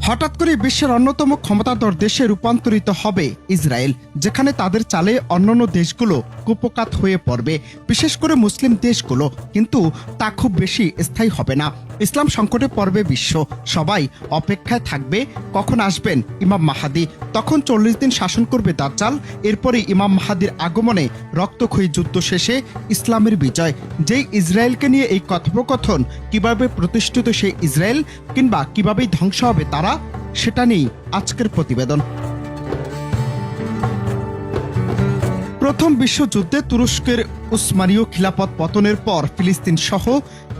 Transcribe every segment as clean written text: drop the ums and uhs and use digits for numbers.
হঠাৎ করে বিশ্বের অন্যতম ক্ষমতাধর দেশে রূপান্তরিত হবে ইসরায়েল, যেখানে তাদের চালে অন্যান্য দেশগুলো কুপোকাত হয়ে পড়বে, বিশেষ করে মুসলিম দেশগুলো। কিন্তু তা খুব বেশি স্থায়ী হবে না। ইসলাম সংকটে পড়বে বিশ্ব। সবাই অপেক্ষায় থাকবে কখন আসবেন ইমাম মাহাদি। তখন 40 দিন শাসন করবে দাজ্জাল। এরপরে ইমাম মাহাদির আগমনে রক্তক্ষয়ী যুদ্ধ শেষে ইসলামের বিজয়। যেই ইসরায়েলকে নিয়ে এই কথোপকথন, কিভাবে প্রতিষ্ঠিত সেই ইসরায়েল কিংবা কিভাবেই ধ্বংস হবে তারা, সেটা নিয়েই আজকের প্রতিবেদন। প্রথম বিশ্বযুদ্ধে তুরস্কের উসমানীয় খিলাফত পতনের পর ফিলিস্তিন সহ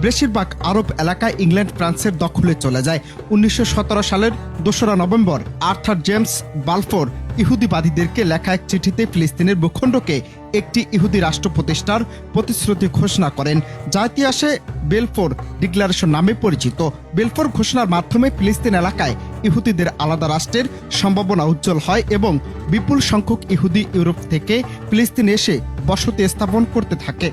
বেশিরভাগ আরব এলাকায় ইংল্যান্ড ফ্রান্সের দখলে চলে যায়। 1917 সালের 2 নভেম্বর আর্থার জেমস বালফোর ইহুদিবাদীদেরকে লেখা এক চিঠিতে ফিলিস্তিনের ভূখণ্ডকে একটি ইহুদি রাষ্ট্র প্রতিষ্ঠার প্রতিশ্রুতি ঘোষণা করেন, যা ইতিহাসে বেলফোর ডিক্লারেশন নামে পরিচিত। বেলফোর ঘোষণার মাধ্যমে ফিলিস্তিন এলাকায় ইহুদিদের আলাদা রাষ্ট্রের সম্ভাবনা উজ্জ্বল হয় এবং বিপুল সংখ্যক ইহুদি ইউরোপ থেকে ফিলিস্তিনে এসে বসতি স্থাপন করতে থাকে।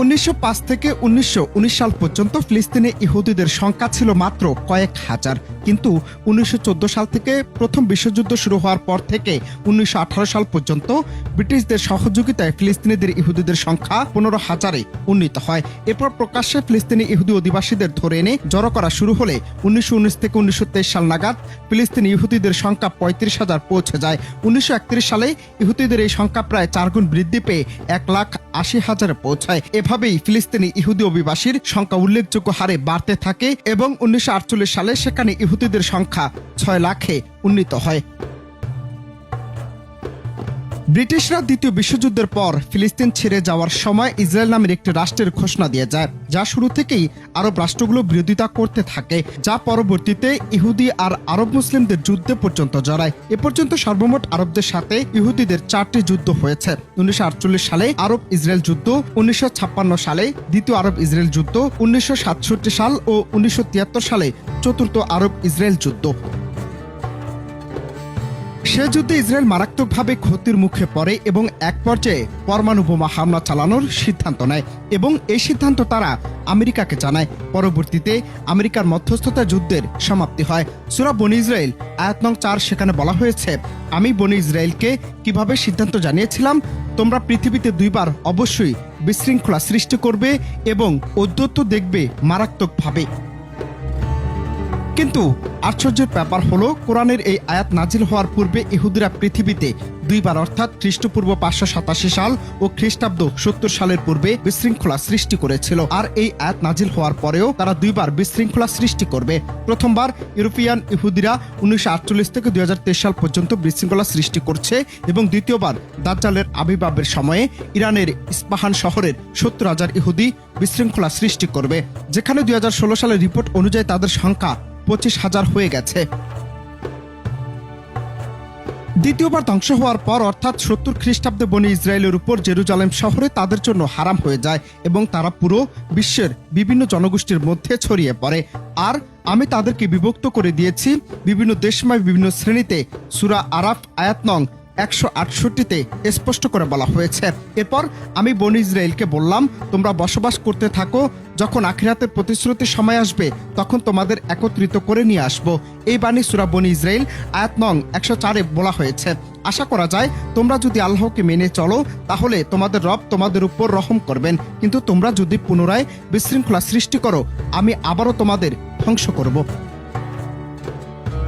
1905 থেকে 1919 সাল পর্যন্ত ফিলিস্তিনে ইহুদিদের সংখ্যা ছিল মাত্র কয়েক হাজার। কিন্তু 1914 সাল থেকে প্রথম বিশ্বযুদ্ধ শুরু হওয়ার পর থেকে 1918 সাল পর্যন্ত ব্রিটিশদের সহযোগিতায় ফিলিস্তিনিদের ইহুদিদের সংখ্যা 15,000-এ উন্নীত হয়। এরপর প্রকাশ্যে ফিলিস্তিনি ইহুদি অধিবাসীদের ধরে এনে জড়ো করা শুরু হলে 1919 থেকে 1923 সাল নাগাদ ফিলিস্তিনি ইহুদিদের সংখ্যা 35,000 পৌঁছে যায়। 1931 সালে ইহুদিদের এই সংখ্যা প্রায় 4 গুণ বৃদ্ধি পেয়ে 1,80,000-এ পৌঁছায়। এভাবেই ফিলিস্তিনি ইহুদি অভিবাসীর সংখ্যা উল্লেখযোগ্য হারে বাড়তে থাকে এবং 1948 সালে সেখানে ইহুদিদের সংখ্যা 6 লাখে উন্নীত হয়। ব্রিটিশরা দ্বিতীয় বিশ্বযুদ্ধের পর ফিলিস্তিন ছেড়ে যাওয়ার সময় ইসরায়েল নামের একটি রাষ্ট্রের ঘোষণা দিয়ে যায়, যা শুরু থেকেই আরব রাষ্ট্রগুলো বিরোধিতা করতে থাকে, যা পরবর্তীতে ইহুদি আর আরব মুসলিমদের যুদ্ধে পর্যন্ত জড়ায়। এ পর্যন্ত সর্বমোট আরবদের সাথে ইহুদিদের 4টি যুদ্ধ হয়েছে। 1948 সালে আরব ইসরায়েল যুদ্ধ, 1956 সালে দ্বিতীয় আরব ইসরায়েল যুদ্ধ, 1967 সাল ও 1973 সালে চতুর্থ আরব ইসরায়েল যুদ্ধ। সে যুদ্ধে ইসরায়েল মারাত্মকভাবে ক্ষতির মুখে পড়ে এবং এক পর্যায়ে পরমাণু বোমা হামলা চালানোর সিদ্ধান্ত নেয় এবং এই সিদ্ধান্ত তারা আমেরিকাকে জানায়। পরবর্তীতে আমেরিকার মধ্যস্থতা যুদ্ধের সমাপ্তি হয়। সূরা বনী ইসরাইল আয়াত নং 4 সেখানে বলা হয়েছে, আমি বনী ইসরায়েলকে কিভাবে সিদ্ধান্ত জানিয়েছিলাম, তোমরা পৃথিবীতে 2 বার অবশ্যই বিশৃঙ্খলা সৃষ্টি করবে এবং ঔদ্ধত্য দেখবে মারাত্মকভাবে। কিন্তু আশ্চর্যের ব্যাপার হলো, কোরআনের এই আয়াত নাজিল হওয়ার পূর্বে ইহুদিরা পৃথিবীতে 2 বার অর্থাৎ খ্রিস্টপূর্ব 587 সাল ও খ্রিস্টাব্দ 70 সালের পূর্বে বিশৃঙ্খলা সৃষ্টি করেছিল। আর এই আয়াত নাজিল হওয়ার পরেও তারা 2 বার বিশৃঙ্খলা সৃষ্টি করবে। প্রথমবার ইউরোপিয়ান ইহুদিরা 1948 থেকে 2023 সাল পর্যন্ত বিশৃঙ্খলা সৃষ্টি করছে এবং দ্বিতীয়বার দাজ্জালের আবির্ভাবের সময়ে ইরানের ইস্পাহান শহরের 70,000 ইহুদি বিশৃঙ্খলা সৃষ্টি করবে, যেখানে 2016 সালের রিপোর্ট অনুযায়ী তাদের সংখ্যা 25,000 হয়ে গেছে। দ্বিতীয়বার ধ্বংস হওয়ার পর অর্থাৎ 70 খ্রিস্টাব্দে বনী ইসরায়েলের উপর জেরুজালেম শহরে তাদের জন্য হারাম হয়ে যায় এবং তারা পুরো বিশ্বের বিভিন্ন জনগোষ্ঠীর মধ্যে ছড়িয়ে পড়ে। আর আমি তাদেরকে বিভক্ত করে দিয়েছি বিভিন্ন দেশময় বিভিন্ন শ্রেণীতে। সূরা আরাফ আয়াত নং 168-তে স্পষ্ট করে বলা হয়েছে, এরপর আমি বনী ইসরায়েলকে বললাম, তোমরা বসবাস করতে থাকো, যখন আখিরাতের প্রতিশ্রুতির সময় আসবে তখন তোমাদের একত্রিত করে নিয়ে আসব। এই বাণী সূরা বনী ইসরায়েল আয়াত নং 104-এ বলা হয়েছে। আশা করা যায় তোমরা যদি আল্লাহকে মেনে চলো তাহলে তোমাদের রব তোমাদের উপর রহম করবেন, কিন্তু তোমরা যদি পুনরায় বিশৃঙ্খলা সৃষ্টি করো আমি আবারও তোমাদের ধ্বংস করব।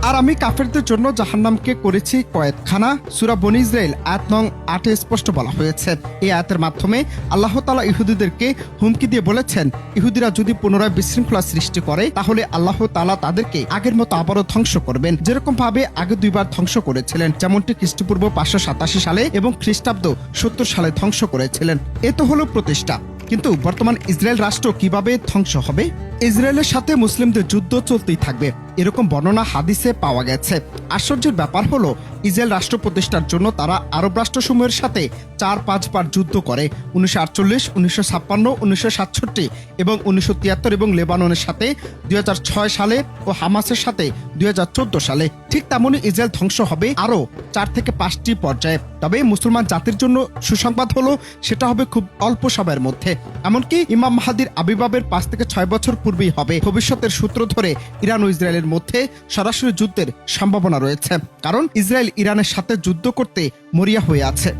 আর আমি কাফেরদের জন্য জাহান্নামকে করেছি কয়েদখানা। সূরা বনী ইসরায়েল আয়াত নং 8-এ স্পষ্ট বলা হয়েছে। এই আয়াতের মাধ্যমে আল্লাহ তাআলা ইহুদিদেরকে হুমকি দিয়ে বলেছেন, ইহুদিরা যদি পুনরায় বিশৃঙ্খলা সৃষ্টি করে তাহলে আল্লাহ তাআলা তাদেরকে আগের মতো আবারও ধ্বংস করবেন, যেরকম ভাবে আগে 2 বার ধ্বংস করেছিলেন, যেমনটি খ্রিস্টপূর্ব 587 সালে এবং খ্রিস্টাব্দ 70 সালে ধ্বংস করেছিলেন। এ তো হলো প্রতিষ্ঠা, কিন্তু বর্তমান ইসরায়েল রাষ্ট্র কিভাবে ধ্বংস হবে? ইসরায়েলের সাথে মুসলিমদের যুদ্ধ চলতেই থাকবে, এরকম বর্ণনা হাদিসে পাওয়া গেছে। আশ্চর্যের ব্যাপার হলো, ইসরায়েল রাষ্ট্র প্রতিষ্ঠার জন্য তারা আরব রাষ্ট্রসমূহের সাথে 4-5 বার যুদ্ধ করে। 1948, 1956, 1967 এবং 1973 এবং লেবাননের সাথে 2006 সালে ও হামাসের সাথে 2014 সালে। ঠিক তেমনই ইসরায়েল ধ্বংস হবে আরও 4 থেকে 5টি পর্যায়ে। তবে মুসলমান জাতির জন্য সুসংবাদ হলো, সেটা হবে খুব অল্প সময়ের মধ্যে। এমনকি ইমাম মাহাদির আবির্ভাবের 5 থেকে 6 বছর পূর্বেই হবে। ভবিষ্যতের সূত্র ধরে ইরান ও ইসরায়েলের ইসরায়েলের মধ্যে সরাসরি যুদ্ধের সম্ভাবনা রয়েছে, কারণ ইসরায়েল ইরানের সাথে যুদ্ধ করতে মরিয়া হয়ে আছে।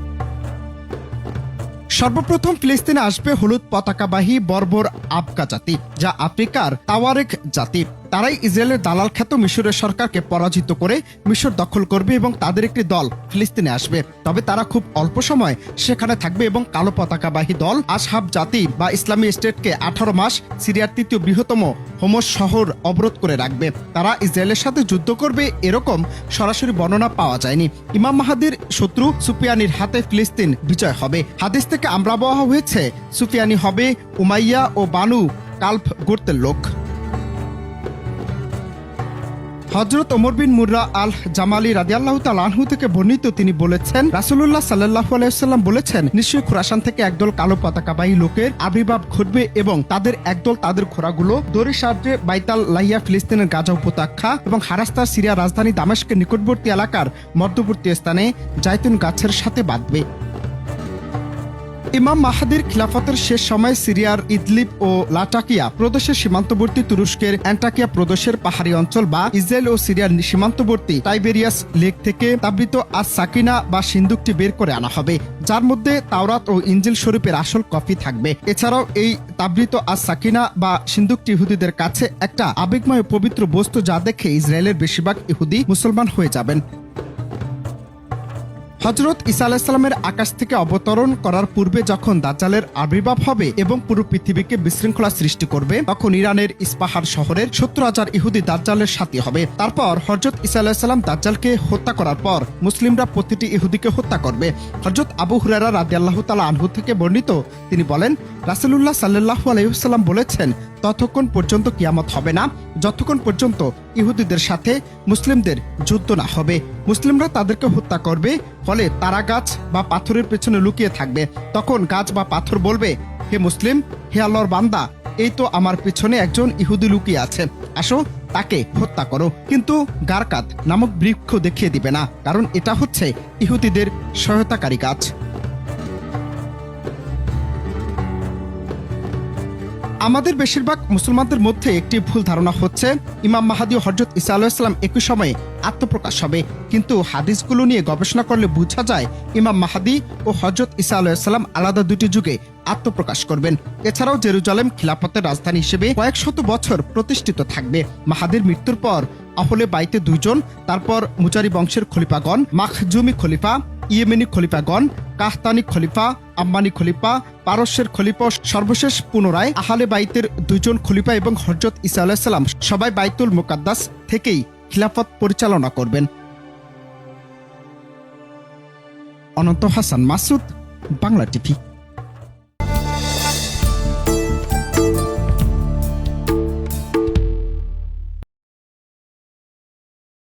সর্বপ্রথম ফিলিস্তিনে আসবে হলুদ পতাকাবাহী বর্বর আবকা জাতি, যা আফ্রিকার তাওয়ারেক জাতি। তারাই ইসরায়েলের দালাল খ্যাত মিশরের সরকারকে পরাজিত করে মিশর দখল করবে এবং তাদের একটি দল ফিলিস্তিনে আসবে। তবে তারা খুব অল্প সময় সেখানে থাকবে এবং কালো পতাকাবাহী দল আসহাব জাতি বা ইসলামী স্টেটকে 18 মাস সিরিয়ার তৃতীয় বৃহত্তম হোমস শহর অবরোধ করে রাখবে। তারা ইসরায়েলের সাথে যুদ্ধ করবে এরকম সরাসরি বর্ণনা পাওয়া যায়নি। ইমাম মাহাদির শত্রু সুফিয়ানির হাতে ফিলিস্তিন বিজয় হবে। হাদিস থেকে আমরা বলা হয়েছে সুফিয়ানি হবে উমাইয়া ও বানু কালফ গোত্রের লোক। হযরত ওমর বিন মুররা আল জামালি রাদিয়াল্লাহু তাআলা আনহু থেকে বর্ণিত, তিনি বলেছেন রাসূলুল্লাহ সাল্লাল্লাহু আলাইহি ওয়াসাল্লাম বলেছেন, নিশ্চয়ই খুরাসান থেকে একদল কালো পতাকাবাহী লোকের আবির্ভাব ঘটবে এবং তাদের একদল তাদের ঘোড়াগুলো দড়ির সাহায্যে বাইতাল লাহিয়া ফিলিস্তিনের গাজা উপত্যকা এবং হারাস্তা সিরিয়া রাজধানী দামেস্কের নিকটবর্তী এলাকার মধ্যবর্তী স্থানে জাইতুন গাছের সাথে বাঁধবে। ইমাম মাহাদির খিলাফতের শেষ সময় সিরিয়ার ইদলিব ও লাটাকিয়া প্রদেশের সীমান্তবর্তী তুরস্কের অ্যান্টাকিয়া প্রদেশের পাহাড়ি অঞ্চল বা ইসরায়েল ও সিরিয়ার সীমান্তবর্তী টাইবেরিয়াস লেক থেকে তাবৃত আস সাকিনা বা সিন্দুকটি বের করে আনা হবে, যার মধ্যে তাওরাত ও ইনজিল শরীফের আসল কপি থাকবে। এছাড়াও এই তাবৃত আস সাকিনা বা সিন্দুকটি ইহুদিদের কাছে একটা আবেগময় পবিত্র বস্তু, যা দেখে ইসরায়েলের বেশিরভাগ ইহুদি মুসলমান হয়ে যাবেন। হযরত ঈসা আলাইহিস সালামের আকাশ থেকে অবতরণ করার পূর্বে যখন দাজ্জালের আবির্ভাব হবে এবং পুরো পৃথিবীকে বিশৃঙ্খলা সৃষ্টি করবে, তখন ইরানের ইস্পাহার শহরের 70,000 ইহুদি দাজ্জালের সাথী হবে। তারপর হযরত ঈসা আলাইহিস সালাম দাজ্জালকে হত্যা করার পর মুসলিমরা প্রতিটি ইহুদিকে হত্যা করবে। হযরত আবু হুরায়রা রাদিয়াল্লাহু তাআলা আনহু থেকে বর্ণিত, তিনি বলেন রাসূলুল্লাহ সাল্লাল্লাহু আলাইহি ওয়াসাল্লাম বলেছেন, ততক্ষণ পর্যন্ত কিয়ামত হবে না যতক্ষণ পর্যন্ত ইহুদিদের সাথে মুসলিমদের যুদ্ধ না হবে। মুসলিমরা তাদেরকে হত্যা করবে, ফলে তারা গাছ বা পাথরের পেছনে লুকিয়ে থাকবে। তখন গাছ বা পাথর বলবে, হে মুসলিম, হে আল্লাহর বান্দা, এই তো আমার পিছনে একজন ইহুদি লুকিয়ে আছে, আসো তাকে হত্যা করো। কিন্তু গারকাত নামক বৃক্ষ দেখিয়ে দিবে না, কারণ এটা হচ্ছে ইহুদিদের সহায়তাকারী গাছ। আমাদের বেশিরভাগ মুসলমানদের মধ্যে একটি ভুল ধারণা হচ্ছে ইমাম মাহাদি ও হযরত ঈসা আলাইহিস সালাম একই সময়ে আত্মপ্রকাশ হবে, কিন্তু হাদিসগুলো নিয়ে গবেষণা করলে বোঝা যায় ইমাম মাহাদি ও হযরত ঈসা আলাইহিস সালাম আলাদা দুটি যুগে আত্মপ্রকাশ করবেন। এছাড়াও জেরুজালেম খিলাফতের রাজধানী হিসেবে কয়েক শত বছর প্রতিষ্ঠিত থাকবে। মাহাদির মৃত্যুর পর আহলে বাইতে 2 জন, তারপর মুজারি বংশের খলিফাগণ, মাখজুমি খলিফা, ইয়েমেনি খলিফাগণ, কাহতানি খলিফা, আম্মানি খলিফা, পারস্যের খলিফা, সর্বশেষ পুনরায় আহলে বাইতের 2 জন খলিফা এবং হযরত ঈসা আলাইহিস সালাম সবাই বাইতুল মুকাদ্দাস থেকেই খিলাফত পরিচালনা করবেন। অনন্ত হাসান মাসুদ, বাংলা টিভি।